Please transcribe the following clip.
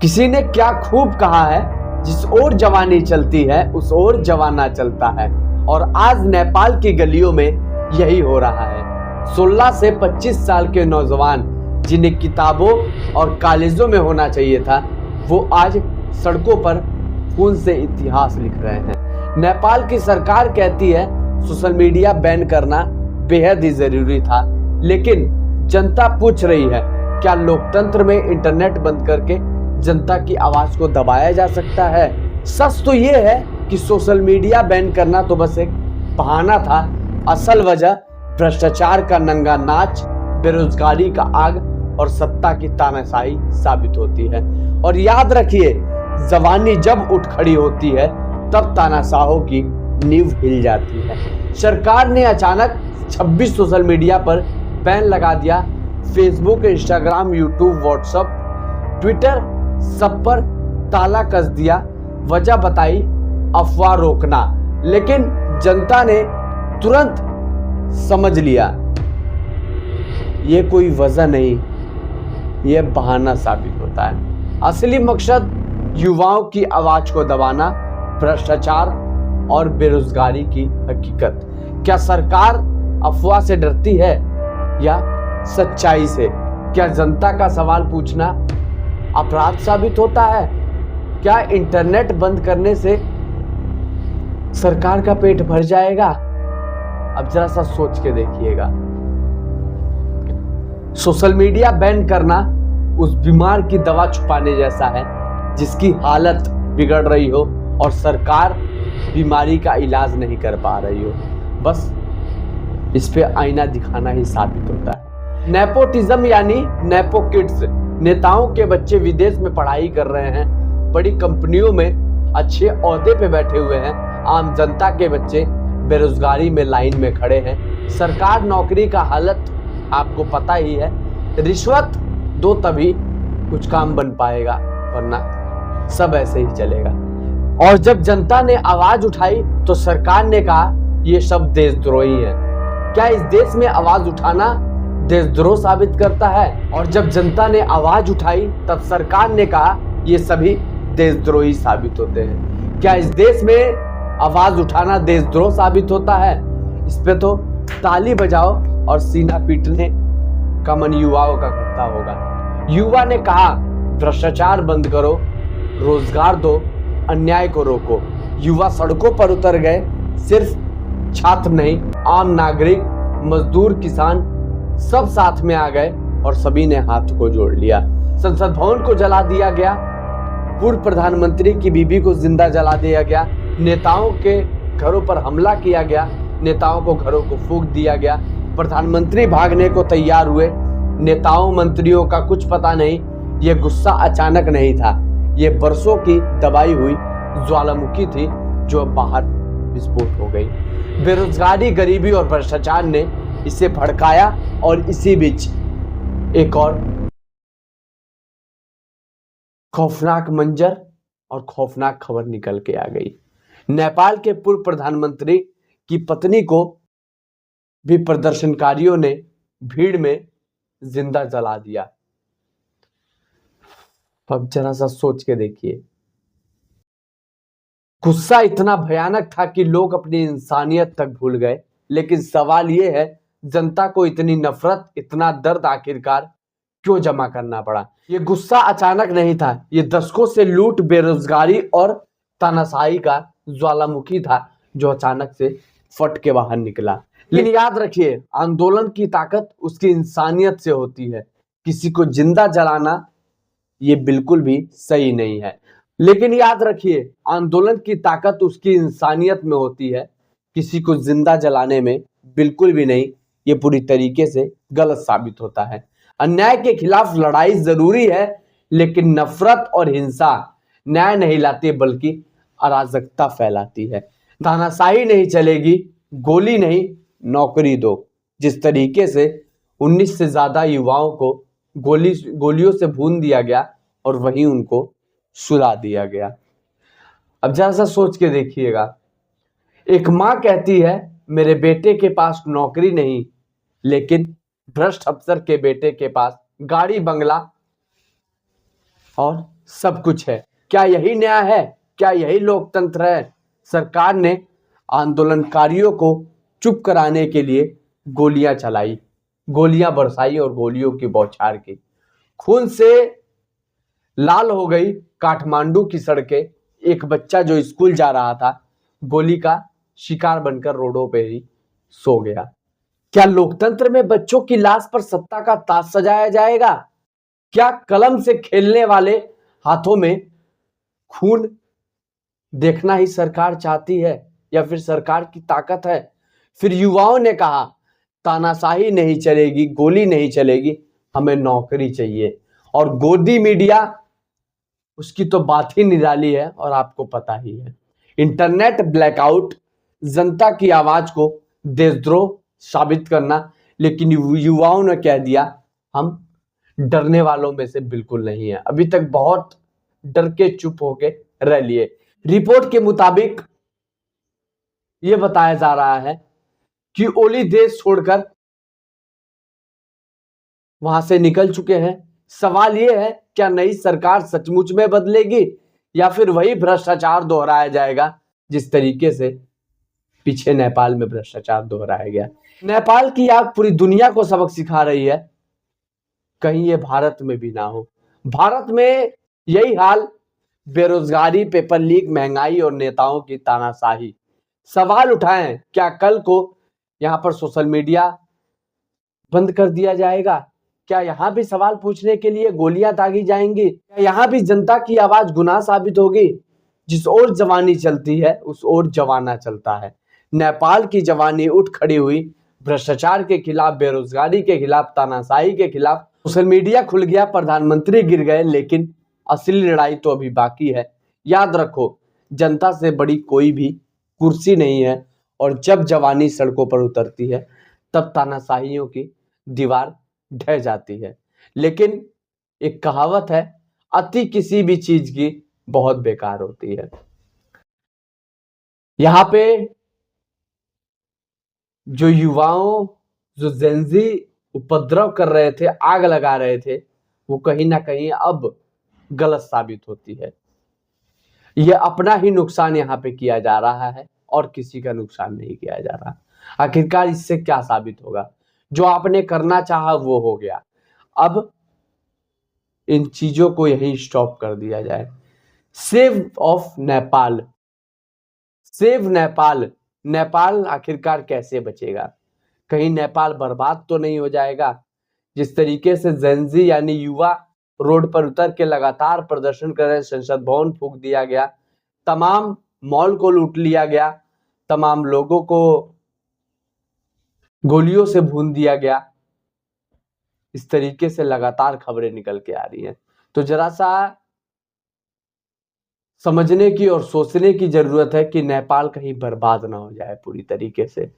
किसी ने क्या खूब कहा है, जिस ओर जवानी चलती है उस ओर जवाना चलता है। और आज नेपाल की गलियों में यही हो रहा है। 16 से 25 साल के नौजवान जिन्हें किताबों और कॉलेजों में होना चाहिए था, वो आज सड़कों पर खून से इतिहास लिख रहे हैं। नेपाल की सरकार कहती है सोशल मीडिया बैन करना बेहद ही जरूरी था, लेकिन जनता पूछ रही है क्या लोकतंत्र में इंटरनेट बंद करके जनता की आवाज को दबाया जा सकता है। सच तो ये है कि सोशल मीडिया बैन करना तो बस एक बहाना था। असल वजह भ्रष्टाचार का नंगा नाच, बेरोजगारी का आग और सत्ता की तानाशाही साबित होती है। और याद रखिए, जवानी जब उठ खड़ी होती है तब तानाशाहों की नींव हिल जाती है। सरकार ने अचानक 26 सोशल मीडिया पर बैन लगा दिया। Facebook, Instagram, YouTube, WhatsApp, Twitter, सब पर ताला कस दिया। वजह बताई अफवाह रोकना, लेकिन जनता ने तुरंत समझ लिया ये कोई वजह नहीं, ये बहाना साबित होता है। असली मकसद युवाओं की आवाज को दबाना, भ्रष्टाचार और बेरोजगारी की हकीकत। क्या सरकार अफवाह से डरती है या सच्चाई से? क्या जनता का सवाल पूछना अपराध साबित होता है? क्या इंटरनेट बंद करने से सरकार का पेट भर जाएगा? अब जरा सा सोच के देखिएगा। सोशल मीडिया बैन करना उस बीमार की दवा छुपाने जैसा है जिसकी हालत बिगड़ रही हो और सरकार बीमारी का इलाज नहीं कर पा रही हो, बस इस पे आईना दिखाना ही साबित होता है। नेपोटिज्म यानी नेपो किड्स, नेताओं के बच्चे विदेश में पढ़ाई कर रहे हैं, बड़ी कंपनियों में अच्छे ओहदे पे बैठे हुए हैं, आम जनता के बच्चे बेरोजगारी में लाइन में खड़े हैं। सरकार नौकरी का हालत आपको पता ही है, रिश्वत दो तभी कुछ काम बन पाएगा, वरना सब ऐसे ही चलेगा। और जब जनता ने आवाज उठाई तो सरकार ने कहा ये सब देशद्रोही है। क्या इस देश में आवाज उठाना देशद्रोह साबित करता है? और जब जनता ने आवाज उठाई तब सरकार ने कहा ये सभी देशद्रोही साबित होते हैं। क्या इस देश में आवाज उठाना देशद्रोह साबित होता है? इस पे तो ताली बजाओ और सीना पीटने का मन युवाओं का करता होगा। युवा ने कहा भ्रष्टाचार बंद करो, रोजगार दो, अन्याय को रोको। युवा सड़कों पर उतर गए। सिर्फ छात्र नहीं, आम नागरिक, मजदूर, किसान सब साथ में आ गए और सभी ने हाथ को जोड़ लिया। संसद भवन को जला दिया गया, पूर्व प्रधानमंत्री की बीबी को जिंदा जला दिया गया, नेताओं के घरों पर हमला किया गया, नेताओं को घरों को फूंक दिया गया, प्रधानमंत्री भागने को तैयार हुए। नेताओं मंत्रियों का कुछ पता नहीं, ये गुस्सा अचानक नहीं था, ये बरसों की दबाई हुई ज्वालामुखी थी जो अब बाहर विस्फोट हो गई। बेरोजगारी, गरीबी और भ्रष्टाचार ने इसे भड़काया और इसी बीच एक और खौफनाक मंजर और खौफनाक खबर निकल के आ गई। नेपाल के पूर्व प्रधानमंत्री की पत्नी को भी प्रदर्शनकारियों ने भीड़ में जिंदा जला दिया। अब जरा सा सोच के देखिए, गुस्सा इतना भयानक था कि लोग अपनी इंसानियत तक भूल गए। लेकिन सवाल यह है, जनता को इतनी नफरत, इतना दर्द आखिरकार क्यों जमा करना पड़ा? ये गुस्सा अचानक नहीं था, ये दशकों से लूट, बेरोजगारी और तानाशाही का ज्वालामुखी था जो अचानक से फट के बाहर निकला। लेकिन याद रखिए, आंदोलन की ताकत उसकी इंसानियत से होती है। किसी को जिंदा जलाना ये बिल्कुल भी सही नहीं है। लेकिन याद रखिए, आंदोलन की ताकत उसकी इंसानियत में होती है, किसी को जिंदा जलाने में बिल्कुल भी नहीं। ये पूरी तरीके से गलत साबित होता है। अन्याय के खिलाफ लड़ाई जरूरी है, लेकिन नफरत और हिंसा न्याय नहीं लाती बल्कि अराजकता फैलाती है। तानाशाही नहीं चलेगी, गोली नहीं, नौकरी दो। जिस तरीके से 19 से ज्यादा युवाओं को गोलियों से भून दिया गया और वहीं उनको सुला दिया गया। अब जरा सा सोच के देखिएगा, एक मां कहती है मेरे बेटे के पास नौकरी नहीं, लेकिन भ्रष्ट अफसर के बेटे के पास गाड़ी, बंगला और सब कुछ है। क्या यही न्याय है? क्या यही लोकतंत्र है? सरकार ने आंदोलनकारियों को चुप कराने के लिए गोलियां चलाई, गोलियां बरसाई और गोलियों की बौछार की। खून से लाल हो गई काठमांडू की सड़कें। एक बच्चा जो स्कूल जा रहा था गोली का शिकार बनकर रोडों पे ही सो गया। क्या लोकतंत्र में बच्चों की लाश पर सत्ता का ताज सजाया जाएगा? क्या कलम से खेलने वाले हाथों में खून देखना ही सरकार चाहती है या फिर सरकार की ताकत है? फिर युवाओं ने कहा तानाशाही नहीं चलेगी, गोली नहीं चलेगी, हमें नौकरी चाहिए। और गोदी मीडिया, उसकी तो बात ही निराली है और आपको पता ही है। इंटरनेट ब्लैकआउट, जनता की आवाज को देशद्रोह साबित करना। लेकिन युवाओं ने कह दिया हम डरने वालों में से बिल्कुल नहीं है। अभी तक बहुत डर के चुप होके रह लिए। रिपोर्ट के मुताबिक यह बताया जा रहा है कि ओली देश छोड़कर वहां से निकल चुके हैं। सवाल यह है क्या नई सरकार सचमुच में बदलेगी या फिर वही भ्रष्टाचार दोहराया जाएगा जिस तरीके से पीछे नेपाल में भ्रष्टाचार दोहराया गया। नेपाल की आग पूरी दुनिया को सबक सिखा रही है, कहीं ये भारत में भी ना हो। भारत में यही हाल, बेरोजगारी, पेपर लीक, महंगाई और नेताओं की तानाशाही। सवाल उठाएं क्या कल को यहां पर सोशल मीडिया बंद कर दिया जाएगा? क्या यहां भी सवाल पूछने के लिए गोलियां दागी जाएंगी? क्या यहां भी जनता की आवाज गुनाह साबित होगी? जिस ओर जवानी चलती है उस ओर जवाना चलता है। नेपाल की जवानी उठ खड़ी हुई, भ्रष्टाचार के खिलाफ, बेरोजगारी के खिलाफ, तानाशाही के खिलाफ। सोशल मीडिया खुल गया, प्रधानमंत्री गिर गए, लेकिन असली लड़ाई तो अभी बाकी है। याद रखो, जनता से बड़ी कोई भी कुर्सी नहीं है। और जब जवानी सड़कों पर उतरती है तब तानाशाहियों की दीवार ढह जाती है। लेकिन एक कहावत है, अति किसी भी चीज की बहुत बेकार होती है। यहां पे जो युवाओं, जो जेंजी उपद्रव कर रहे थे, आग लगा रहे थे, वो कहीं ना कहीं अब गलत साबित होती है। यह अपना ही नुकसान यहां पे किया जा रहा है और किसी का नुकसान नहीं किया जा रहा। आखिरकार इससे क्या साबित होगा? जो आपने करना चाहा वो हो गया। अब इन चीजों को यहीं स्टॉप कर दिया जाए। Save of Nepal, save Nepal. Nepal आखिरकार कैसे बचेगा? कहीं नेपाल बर्बाद तो नहीं हो जाएगा? जिस तरीके से जेंजी यानी युवा रोड पर उतर के लगातार प्रदर्शन कर रहे, संसद भवन फूंक दिया गया, तमाम मॉल को लूट लिया गया, तमाम लोगों को गोलियों से भून दिया गया, इस तरीके से लगातार खबरें निकल के आ रही हैं। तो जरा सा समझने की और सोचने की जरूरत है कि नेपाल कहीं बर्बाद ना हो जाए पूरी तरीके से।